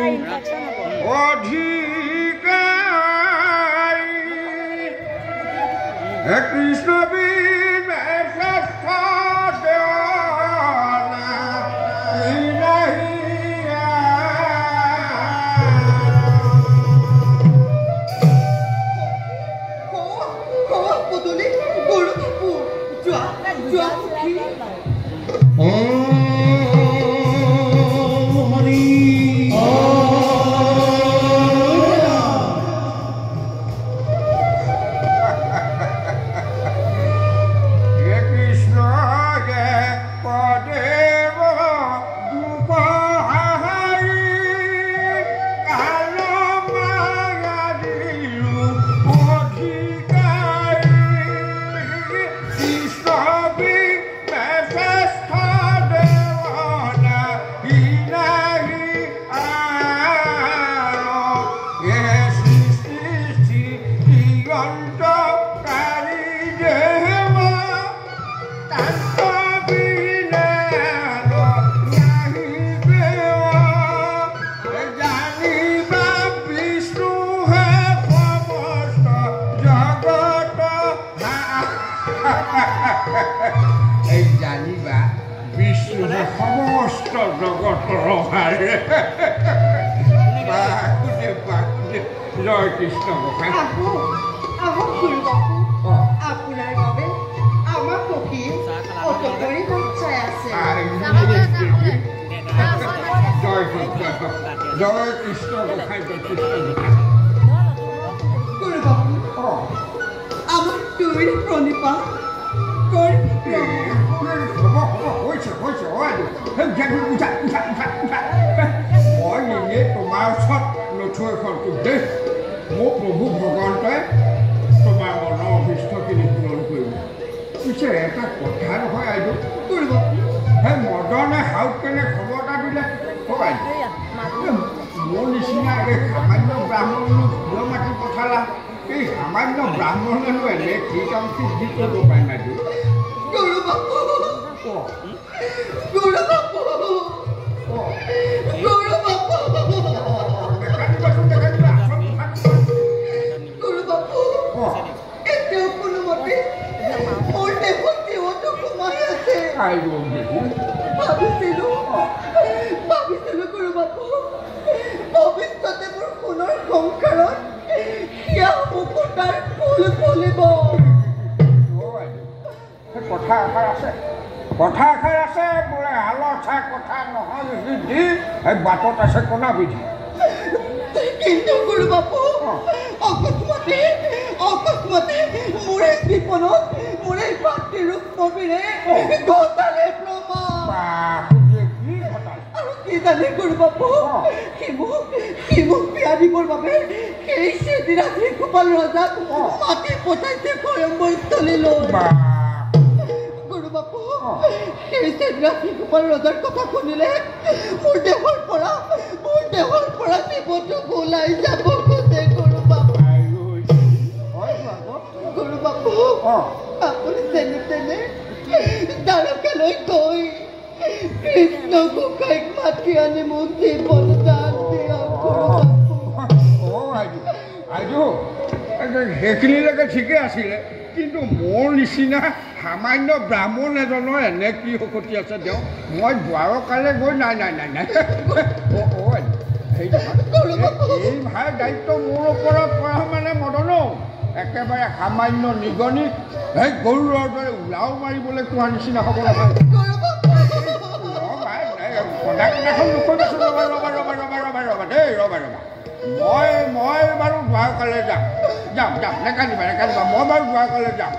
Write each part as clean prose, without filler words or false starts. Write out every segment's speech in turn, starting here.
কৃষ্ণ বাটত আছে কোনা বিধি কিন্তু গুৰু বাপু অকস্মাতে মোৰে বিপনত মোৰে পাতি ৰূপ নবীৰে গতালে প্ৰমাণ কি ঘটাল আৰু কি জানে গুৰু বাপু কি মোক বিয়া দিবৰ বাবে সেই সেদিন ৰাতি গোপাল ৰজাক মাতি পঠাইছে কয়ম্বস্থলীলৈ গুৰু বাপু সেই সেদিন ৰাতি গোপাল ৰজাৰ কথা শুনিলে মোৰ দেহৰ পৰা বিপদটো ওলাই যাব খোজে গুৰু বাপু আপুনি যেনে দ্বাৰকালৈ গৈ কৃষ্ণ গোসাঁইক মাতি আনি মোক জীৱন দান দিয়ক। সেইখিনিলৈকে ঠিকে আছিলে, কিন্তু মোৰ নিচিনা সামান্য ব্ৰাহ্মণ এজনৰ এনে কি শকতি আছে দিয়ক। মই দ্বাৰকালৈ গৈ নাই এই ভাই দায়িত্ব মোৰ ওপৰত পৰা মানে মদনো একেবাৰে সামান্য নিগনি সেই গৰুৰৰ দৰে ওলাও মাৰিবলৈ কোৱা নিচিনা হ'ব নহয়। মই বাৰু দ্বাৰকালৈ যাম নেকান্দিবা মই বাৰু দ্বাৰকালৈ যাম,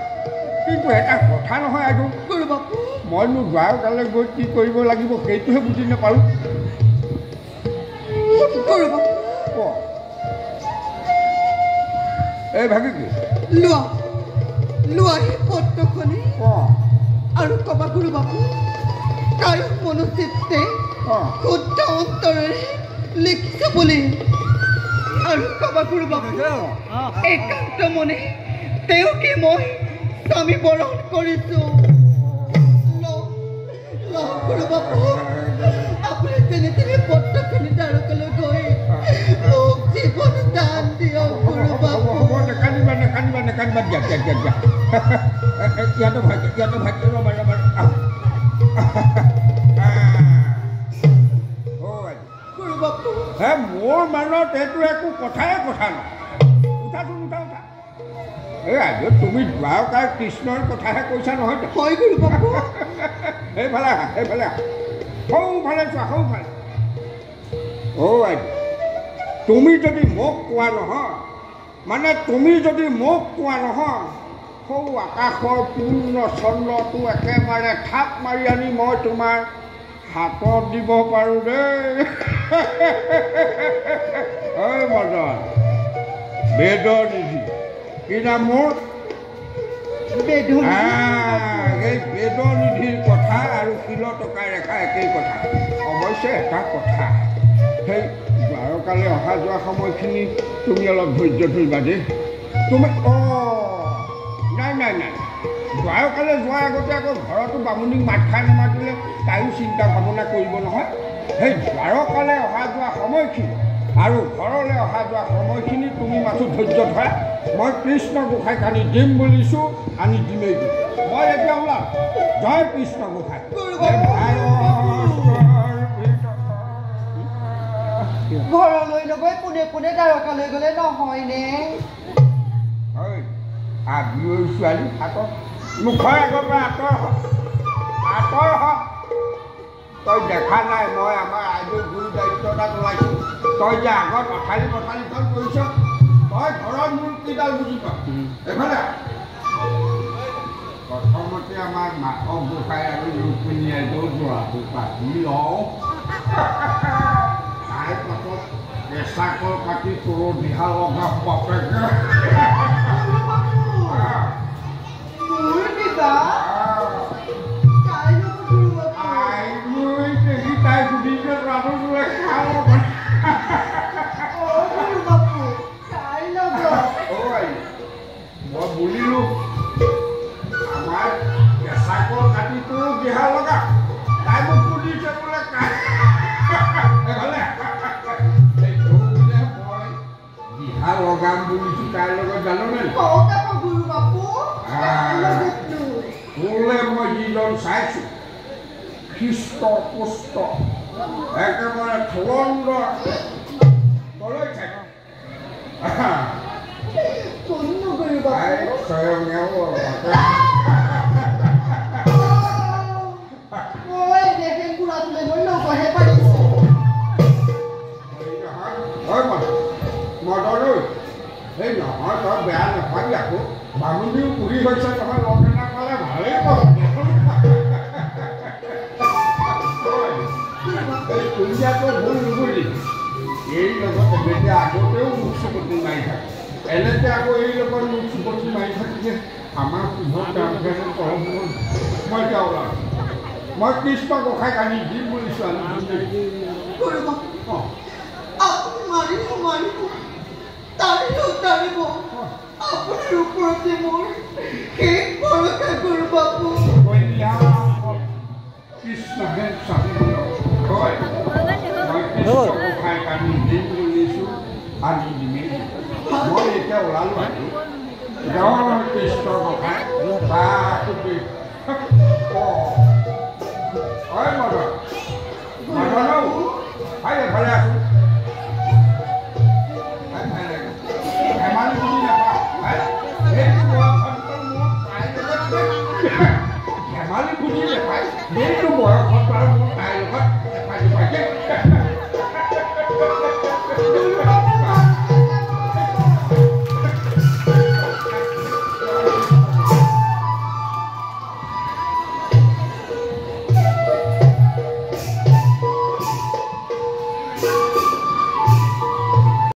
কিন্তু এটা কথা নহয় আৰু মইনো দ্বাৰকালৈ গৈ কি কৰিব লাগিব সেইটোহে বুজি নাপালোঁ। এই ভাবি কি লোৱা এই পত্ৰখনি আৰু কবা গুৰু বাপু কাৰো মনোচিত্তে শুদ্ধ অন্তৰেৰে লিখিছে বুলি, আৰু কবা গুৰু বাপু একান্ত মনে তেওঁকে মই স্বামী বৰণ কৰিছোঁ। গুৰু বাপু আপুনি তেনে পত্ৰখনি দ্বাৰকালৈ গৈ ইয়াতো ভাগ্য ৰ'বা হে মোৰ মানত এইটো একো কথাই কথা নহয় উঠাচোন উঠা এই আজি তুমি দ্বাৰকাৰ কৃষ্ণৰ কথাহে কৈছা নহয় হয় গুৰু বাপু সেইফালে সৌফালে চোৱা সৌফালে আজি তুমি যদি মোক কোৱা নহয় মানে তুমি যদি মোক কোৱা নহয় সৌ আকাশৰ পূৰ্ণ চন্দ্ৰটো একেবাৰে থাপ মাৰি আনি মই তোমাৰ হাতত দিব পাৰোঁ দেই ঐ মদন বেদৰ নিধি কি নাম মোৰ এই বেদৰ নিধিৰ কথা আৰু শিলটকাৰ ৰেখা একেই কথা অৱশ্যে এটা কথা সেই দ্বাৰকালৈ অহা যোৱা সময়খিনি তুমি অলপ ধৈৰ্য ধৰিবা দেই তুমি নাই দ্বাৰকালৈ যোৱাৰ আগতে আকৌ ঘৰতো বামুণীক মাত খাই নামাতিলে তাইও চিন্তা ভাৱনা কৰিব নহয় সেই দ্বাৰকালৈ অহা যোৱা সময়খিনি আৰু ঘৰলৈ অহা যোৱা সময়খিনি তুমি মাথো ধৈৰ্য ধৰা মই কৃষ্ণ গোসাঁইক আনি দিম বুলিছোঁ আনি দিমেই দিম মই এতিয়া ওলাম জয় কৃষ্ণ গোসাঁই ঘৰলৈ নগৈ পোনে দ্বাৰকালৈ গ'লে নহয়নে আবিঐ ছোৱালী হাতত মুখৰ আগৰ পৰা আঁতৰ হওক তই দেখা নাই মই আমাৰ ৰাইজৰ গুৰু দায়িত্ব এটাত ওলাইছোঁ তই যে আগত পথালিখন কৰিছ তই ঘৰৰ মোৰ কিডাল বুজি পাওঁ এইফালে প্ৰথমতে আমাৰ মাধৱ গোসাঁই আৰু ৰুক্মিণী এজন যোৱাটো পাতি লওঁ তাৰ পাছত কেঁচাকল কাটি তোৰ দিহা লগা বাপেকে তাই সুধিছে মই বুলিলো আমাৰ কেঁচাকল কাটি তোৰ দিহা লগা তাই মোক সুধিছে বোলে দিহা লগাম বুলিছোঁ তাইৰ লগত জানোনে মোলৈ মই যিজন চাইছোঁ খ্ৰীষ্ট পুষ্ট একেবাৰে থলন্দ তলৈ থাকে মদন এই নহয় তই বেয়া নাপাবি আকৌ বামুণীও পুৰি হৈছে নহয় লগ এটা পালে ভালেই পাব এই কুলিয়াটো ভুল নুবুলি এই লগত এতিয়া আগতেও মুখ চুপতি মাৰি থাকে এনেতে আকৌ এই লগত মুখ চুপতি মাৰি থাকিলে আমাৰ পোহৰ তেওঁলোকে কৰম মই এতিয়া ওলাম মই কৃষ্ণ গোসাঁইক আনি দিম বুলিছোঁ আনি আপোনাৰ ওপৰতে মোৰ শেষ ভৰসা গুৰু বাপু কৃষ্ণহে চাহিব হয় মই কৃষ্ণ গোসাঁইক আনি দিম বুলিছোঁ আনি দিমেই মই এতিয়া ওলালোঁ আৰু জয় কৃষ্ণ গোসাঁই হয় মদন ভাই ভালে আছোঁ ধেমালি বুজি নাপাওঁ ধেমালি বুজি নাপায় সেইটো বয়সত আৰু মোৰ তাইৰ লগত